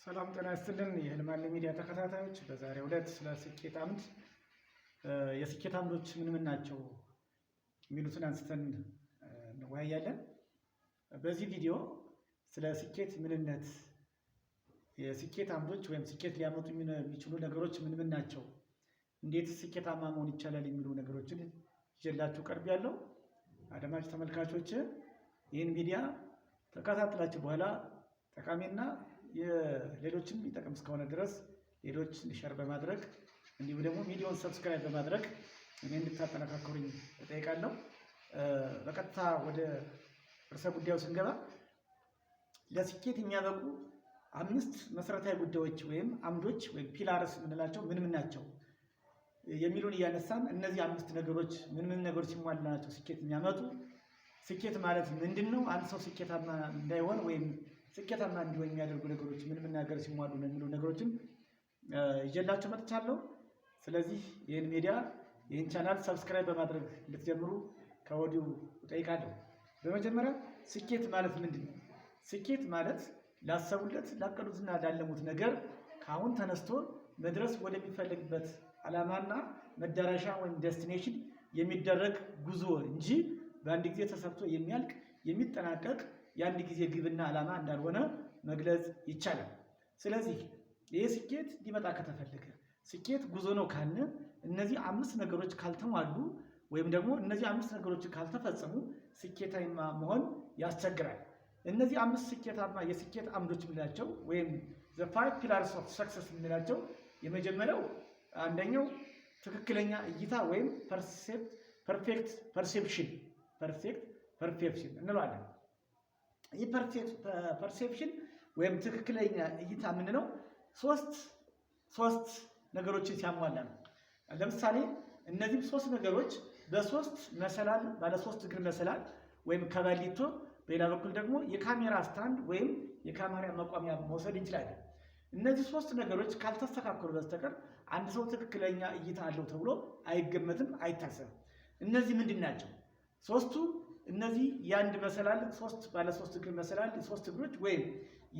ሰላም ጤና ይስጥልን የህልም ዓለም ሚዲያ ተከታታዮች፣ በዛሬው ዕለት ስለ ስኬት አምድ የስኬት አምዶች ምን ምን ናቸው የሚሉትን አንስተን እንወያያለን። በዚህ ቪዲዮ ስለ ስኬት ምንነት፣ የስኬት አምዶች ወይም ስኬት ሊያመጡ የሚችሉ ነገሮች ምን ምን ናቸው፣ እንዴት ስኬታማ መሆን ይቻላል የሚሉ ነገሮችን ይዤላችሁ ቀርቤያለሁ። አድማጭ ተመልካቾች ይህን ሚዲያ ተከታትላችሁ በኋላ ጠቃሚና የሌሎችም ይጠቅም እስከሆነ ድረስ ሌሎች ሼር በማድረግ እንዲሁም ደግሞ ቪዲዮውን ሰብስክራይብ በማድረግ እኔ እንድታጠናክሩኝ እጠይቃለሁ። በቀጥታ ወደ ርዕሰ ጉዳዩ ስንገባ ለስኬት የሚያበቁ 5 መሰረታዊ ጉዳዮች ወይም አምዶች ወይም ፒላርስ የምንላቸው ምን ምን ናቸው የሚሉን እያነሳን እነዚህ 5 ነገሮች ምን ምን ነገሮች ሲሟሉ ናቸው ስኬት የሚያመጡ፣ ስኬት ማለት ምንድነው፣ አንድ ሰው ስኬታማ እንዳይሆን ወይም ስኬታማ እንዲሆን የሚያደርጉ ነገሮች ምን ምን ነገር ሲሟሉ ነው የሚሉ ነገሮችን ይዤላችሁ መጥቻለሁ። ስለዚህ ይህን ሚዲያ ይህን ቻናል ሰብስክራይብ በማድረግ እንድትጀምሩ ከወዲሁ እጠይቃለሁ። በመጀመሪያ ስኬት ማለት ምንድን ነው? ስኬት ማለት ላሰቡለት ላቀዱትና ላለሙት ነገር ከአሁን ተነስቶ መድረስ ወደሚፈልግበት ዓላማና መዳረሻ ወይም ዴስቲኔሽን የሚደረግ ጉዞ እንጂ በአንድ ጊዜ ተሰርቶ የሚያልቅ የሚጠናቀቅ የአንድ ጊዜ ግብና ዓላማ እንዳልሆነ መግለጽ ይቻላል። ስለዚህ ይህ ስኬት ሊመጣ ከተፈለገ ስኬት ጉዞ ነው ካልን እነዚህ 5 ነገሮች ካልተሟሉ ወይም ደግሞ እነዚህ 5 ነገሮች ካልተፈጸሙ ስኬታማ መሆን ያስቸግራል። እነዚህ 5 ስኬታማ የስኬት አምዶች የምንላቸው ወይም the 5 pillars of success የምንላቸው የመጀመሪያው አንደኛው ትክክለኛ እይታ ወይም ፐርፌክት ፐርሴፕሽን እንለዋለን። ይህ ፐርሴፕሽን ወይም ትክክለኛ እይታ የምንለው ሶስት ነገሮችን ሲያሟላ ነው። ለምሳሌ እነዚህ 3 ነገሮች በ3 መሰላል ባለ 3 እግር መሰላል ወይም ከባሊቶ፣ በሌላ በኩል ደግሞ የካሜራ ስታንድ ወይም የካሜራ መቋሚያ መውሰድ እንችላለን። እነዚህ 3 ነገሮች ካልተስተካከሉ በስተቀር አንድ ሰው ትክክለኛ እይታ አለው ተብሎ አይገመትም፣ አይታሰብም። እነዚህ ምንድን ናቸው? ሶስቱ እነዚህ የአንድ መሰላል ባለ 3 እግር መሰላል 3 እግሮች ወይም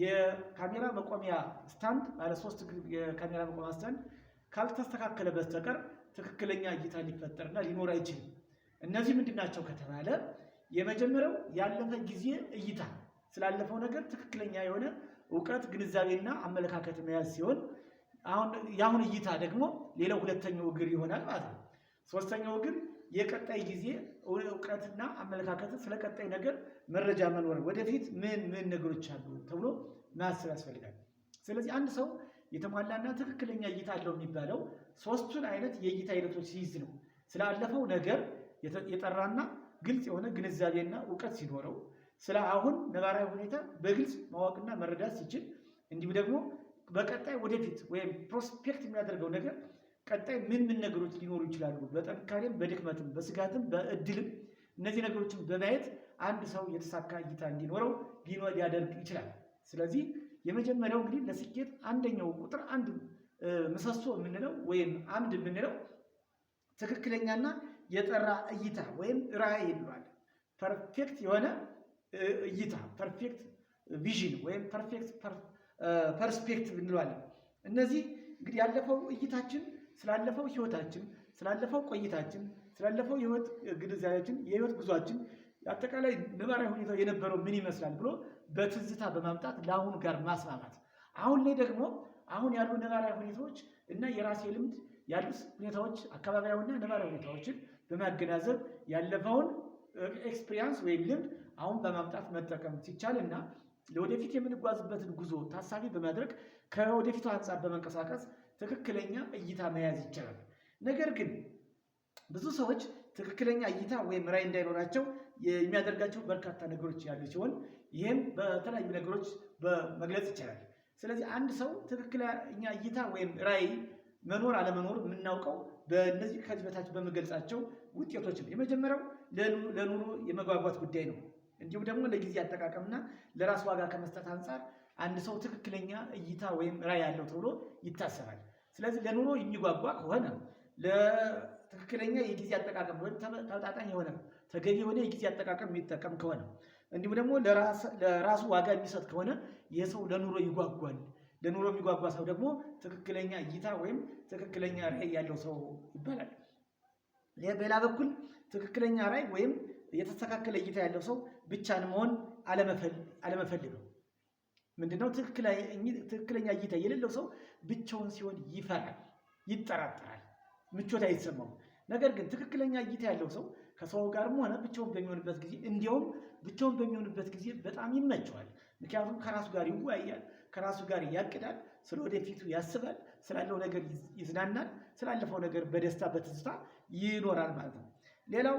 የካሜራ መቆሚያ ስታንድ ባለ 3 እግር የካሜራ መቆሚያ ስታንድ ካልተስተካከለ በስተቀር ትክክለኛ እይታ ሊፈጠርና ሊኖር አይችልም። እነዚህ ምንድናቸው ከተባለ የመጀመሪያው ያለፈ ጊዜ እይታ፣ ስላለፈው ነገር ትክክለኛ የሆነ እውቀት፣ ግንዛቤና አመለካከት መያዝ ሲሆን የአሁን እይታ ደግሞ ሌላው ሁለተኛው እግር ይሆናል ማለት ነው። ሶስተኛው እግር የቀጣይ ጊዜ እውቀትና አመለካከት፣ ስለቀጣይ ነገር መረጃ መኖር፣ ወደፊት ምን ነገሮች አሉ ተብሎ ማሰብ ያስፈልጋል። ስለዚህ አንድ ሰው የተሟላና ትክክለኛ እይታ አለው የሚባለው 3ቱን አይነት የእይታ አይነቶች ሲይዝ ነው። ስላለፈው ነገር የጠራና ግልጽ የሆነ ግንዛቤና እውቀት ሲኖረው፣ ስለ አሁን ነባራዊ ሁኔታ በግልጽ ማወቅና መረዳት ሲችል፣ እንዲሁም ደግሞ በቀጣይ ወደፊት ወይም ፕሮስፔክት የሚያደርገው ነገር ቀጣይ ምን ነገሮች ሊኖሩ ይችላሉ፣ በጥንካሬም በድክመትም በስጋትም በእድልም እነዚህ ነገሮችን በማየት አንድ ሰው የተሳካ እይታ እንዲኖረው ሊያደርግ ይችላል። ስለዚህ የመጀመሪያው እንግዲህ ለስኬት አንደኛው ቁጥር 1 ምሰሶ የምንለው ወይም አምድ የምንለው ትክክለኛና የጠራ እይታ ወይም ራዕይ እንለዋለን። ፐርፌክት የሆነ እይታ፣ ፐርፌክት ቪዥን ወይም ፐርፌክት ፐርስፔክቲቭ እንለዋለን። እነዚህ እንግዲህ ያለፈው እይታችን ስላለፈው ህይወታችን፣ ስላለፈው ቆይታችን፣ ስላለፈው የህይወት ግንዛቤያችን፣ የህይወት ጉዟችን አጠቃላይ ነባራዊ ሁኔታው የነበረው ምን ይመስላል ብሎ በትዝታ በማምጣት ለአሁን ጋር ማስማማት፣ አሁን ላይ ደግሞ አሁን ያሉ ነባራዊ ሁኔታዎች እና የራሴ ልምድ ያሉት ሁኔታዎች አካባቢያዊና ነባራዊ ሁኔታዎችን በማገናዘብ ያለፈውን ኤክስፒሪየንስ ወይም ልምድ አሁን በማምጣት መጠቀም ሲቻልና ለወደፊት የምንጓዝበትን ጉዞ ታሳቢ በማድረግ ከወደፊቱ አንጻር በመንቀሳቀስ ትክክለኛ እይታ መያዝ ይቻላል። ነገር ግን ብዙ ሰዎች ትክክለኛ እይታ ወይም ራዕይ እንዳይኖራቸው የሚያደርጋቸው በርካታ ነገሮች ያሉ ሲሆን ይህም በተለያዩ ነገሮች በመግለጽ ይቻላል። ስለዚህ አንድ ሰው ትክክለኛ እይታ ወይም ራዕይ መኖር አለመኖር የምናውቀው በእነዚህ ከዚህ በታች በመገልጻቸው ውጤቶች ነው። የመጀመሪያው ለኑሮ የመጓጓት ጉዳይ ነው። እንዲሁም ደግሞ ለጊዜ አጠቃቀምና ለራስ ዋጋ ከመስጠት አንጻር አንድ ሰው ትክክለኛ እይታ ወይም ራዕይ ያለው ተብሎ ይታሰባል። ስለዚህ ለኑሮ የሚጓጓ ከሆነ ለትክክለኛ የጊዜ አጠቃቀም ወይም ተመጣጣኝ የሆነ ተገቢ የሆነ የጊዜ አጠቃቀም የሚጠቀም ከሆነ እንዲሁም ደግሞ ለራሱ ዋጋ የሚሰጥ ከሆነ የሰው ለኑሮ ይጓጓል፣ ለኑሮ የሚጓጓ ሰው ደግሞ ትክክለኛ እይታ ወይም ትክክለኛ ራዕይ ያለው ሰው ይባላል። በሌላ በኩል ትክክለኛ ራዕይ ወይም የተስተካከለ እይታ ያለው ሰው ብቻን መሆን አለመፈለግ ነው። ምንድነው? ትክክለኛ እይታ የሌለው ሰው ብቻውን ሲሆን ይፈራል፣ ይጠራጠራል፣ ምቾት አይሰማው። ነገር ግን ትክክለኛ እይታ ያለው ሰው ከሰው ጋርም ሆነ ብቻውን በሚሆንበት ጊዜ እንዲያውም ብቻውን በሚሆንበት ጊዜ በጣም ይመቸዋል። ምክንያቱም ከራሱ ጋር ይወያያል፣ ከራሱ ጋር ያቅዳል፣ ስለ ወደፊቱ ያስባል፣ ስላለው ነገር ይዝናናል፣ ስላለፈው ነገር በደስታ በትዝታ ይኖራል ማለት ነው። ሌላው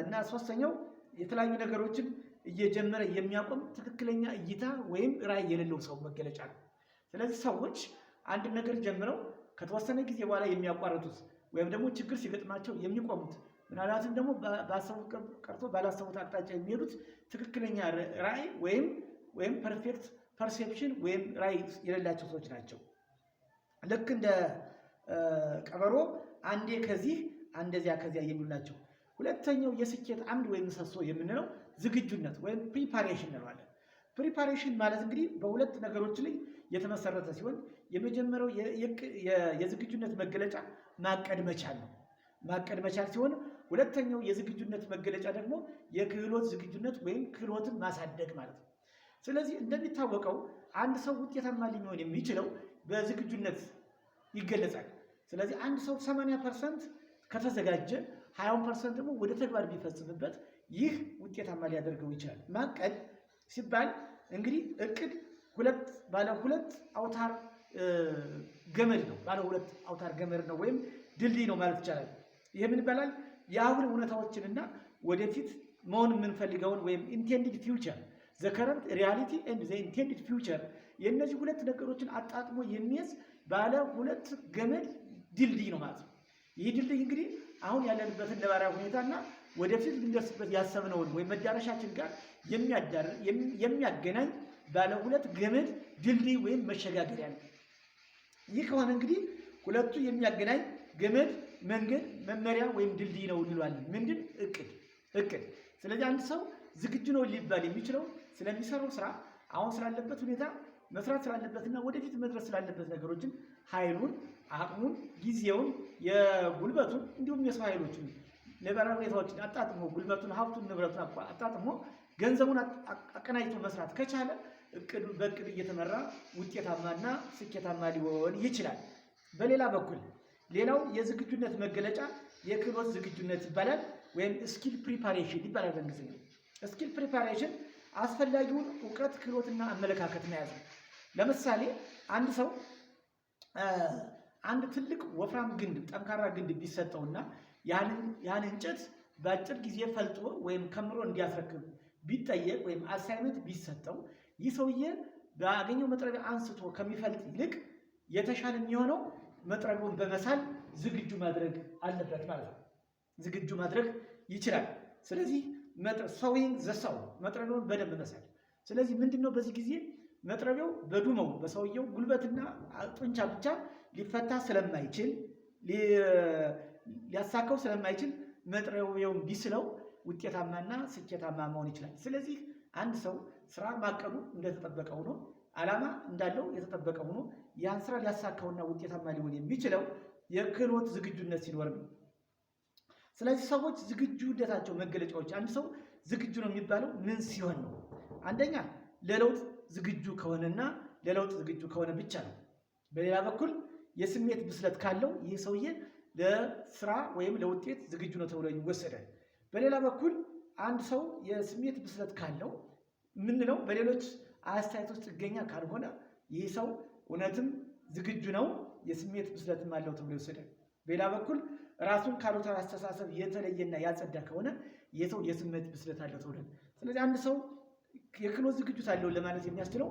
እና ሶስተኛው የተለያዩ ነገሮችን እየጀመረ የሚያቆም ትክክለኛ እይታ ወይም ራዕይ የሌለው ሰው መገለጫ ነው። ስለዚህ ሰዎች አንድ ነገር ጀምረው ከተወሰነ ጊዜ በኋላ የሚያቋርጡት ወይም ደግሞ ችግር ሲገጥማቸው የሚቆሙት ምናልባትም ደግሞ ባሰቡት ቀርቶ ባላሰቡት አቅጣጫ የሚሄዱት ትክክለኛ ራዕይ ወይም ፐርፌክት ፐርሴፕሽን ወይም ራዕይ የሌላቸው ሰዎች ናቸው። ልክ እንደ ቀበሮ አንዴ ከዚህ አንደዚያ ከዚያ የሚሉ ናቸው። ሁለተኛው የስኬት አምድ ወይም ምሰሶ የምንለው ዝግጁነት ወይም ፕሪፓሬሽን እንለዋለን። ፕሪፓሬሽን ማለት እንግዲህ በሁለት ነገሮች ላይ የተመሰረተ ሲሆን የመጀመሪያው የዝግጁነት መገለጫ ማቀድ መቻል ነው። ማቀድ መቻል ሲሆን ሁለተኛው የዝግጁነት መገለጫ ደግሞ የክህሎት ዝግጁነት ወይም ክህሎትን ማሳደግ ማለት ነው። ስለዚህ እንደሚታወቀው አንድ ሰው ውጤታማ ሊሆን የሚችለው በዝግጁነት ይገለጻል። ስለዚህ አንድ ሰው 80% ከተዘጋጀ 20% ደግሞ ወደ ተግባር ቢፈጽምበት ይህ ውጤታማ ሊያደርገው ይችላል። ማቀድ ሲባል እንግዲህ እቅድ ባለ ሁለት አውታር ገመድ ነው። ባለ ሁለት አውታር ገመድ ነው ወይም ድልድይ ነው ማለት ይቻላል። ይሄ ምን ይባላል? የአሁን እውነታዎችንና ወደፊት መሆን የምንፈልገውን ወይም ኢንቴንድድ ፊውቸር ዘ ከረንት ሪያሊቲ ኤንድ ዘ ኢንቴንድድ ፊውቸር የእነዚህ ሁለት ነገሮችን አጣጥሞ የሚይዝ ባለ ሁለት ገመድ ድልድይ ነው ማለት ነው። ይህ ድልድይ እንግዲህ አሁን ያለንበትን ነባራዊ ሁኔታና ወደፊት ልንደርስበት ያሰብነውን ወይም መዳረሻችን ጋር የሚያገናኝ ባለ ሁለት ገመድ ድልድይ ወይም መሸጋገሪያ ነው። ይህ ከሆነ እንግዲህ ሁለቱ የሚያገናኝ ገመድ መንገድ መመሪያ ወይም ድልድይ ነው እንለዋለን። ምንድን? እቅድ። ስለዚህ አንድ ሰው ዝግጁ ነው ሊባል የሚችለው ስለሚሰራው ስራ፣ አሁን ስላለበት ሁኔታ መስራት ስላለበትና ወደፊት መድረስ ስላለበት ነገሮችን ኃይሉን፣ አቅሙን፣ ጊዜውን፣ የጉልበቱን እንዲሁም የሰው ኃይሎችን ነባራዊ ሁኔታዎችን አጣጥሞ ጉልበቱን፣ ሀብቱን፣ ንብረቱን አጣጥሞ ገንዘቡን አቀናጅቶ መስራት ከቻለ በእቅድ እየተመራ ውጤታማና ስኬታማ ሊሆን ይችላል። በሌላ በኩል ሌላው የዝግጁነት መገለጫ የክህሎት ዝግጁነት ይባላል ወይም ስኪል ፕሪፓሬሽን ይባላል በእንግሊዝኛ። ስኪል ፕሪፓሬሽን አስፈላጊውን እውቀት፣ ክህሎትና አመለካከት መያዝ ነው። ለምሳሌ አንድ ሰው አንድ ትልቅ ወፍራም ግንድ፣ ጠንካራ ግንድ ቢሰጠውና ያን እንጨት በአጭር ጊዜ ፈልጦ ወይም ከምሮ እንዲያስረክብ ቢጠየቅ ወይም አሳይመንት ቢሰጠው ይህ ሰውዬ ባገኘው መጥረቢያ አንስቶ ከሚፈልጥ ይልቅ የተሻለ የሚሆነው መጥረቢያውን በመሳል ዝግጁ ማድረግ አለበት ማለት ነው። ዝግጁ ማድረግ ይችላል። ስለዚህ ሰዊንግ ዘሳው መጥረቢያውን በደንብ መሳል። ስለዚህ ምንድነው በዚህ ጊዜ መጥረቢያው በዱመው በሰውየው ጉልበትና ጡንቻ ብቻ ሊፈታ ስለማይችል ሊያሳካው ስለማይችል መጥረቢያውን ቢስለው ውጤታማና ስኬታማ መሆን ይችላል። ስለዚህ አንድ ሰው ስራ ማቀዱ እንደተጠበቀ ሆኖ ዓላማ እንዳለው የተጠበቀ ሆኖ ያን ስራ ሊያሳካውና ውጤታማ ሊሆን የሚችለው የክህሎት ዝግጁነት ሲኖር ነው። ስለዚህ ሰዎች ዝግጁነታቸው መገለጫዎች፣ አንድ ሰው ዝግጁ ነው የሚባለው ምን ሲሆን ነው? አንደኛ ለለውጥ ዝግጁ ከሆነና ለለውጥ ዝግጁ ከሆነ ብቻ ነው። በሌላ በኩል የስሜት ብስለት ካለው ይህ ሰውዬ ለስራ ወይም ለውጤት ዝግጁ ነው ተብሎ ይወሰዳል። በሌላ በኩል አንድ ሰው የስሜት ብስለት ካለው የምንለው በሌሎች አስተያየቶች ጥገኛ ካልሆነ ይህ ሰው እውነትም ዝግጁ ነው፣ የስሜት ብስለትም አለው ተብሎ ይወሰዳል። በሌላ በኩል ራሱን ካሉታዊ አስተሳሰብ የተለየና ያጸዳ ከሆነ ይህ ሰው የስሜት ብስለት አለው ተብሎ። ስለዚህ አንድ ሰው የክህሎት ዝግጁት አለው ለማለት የሚያስችለው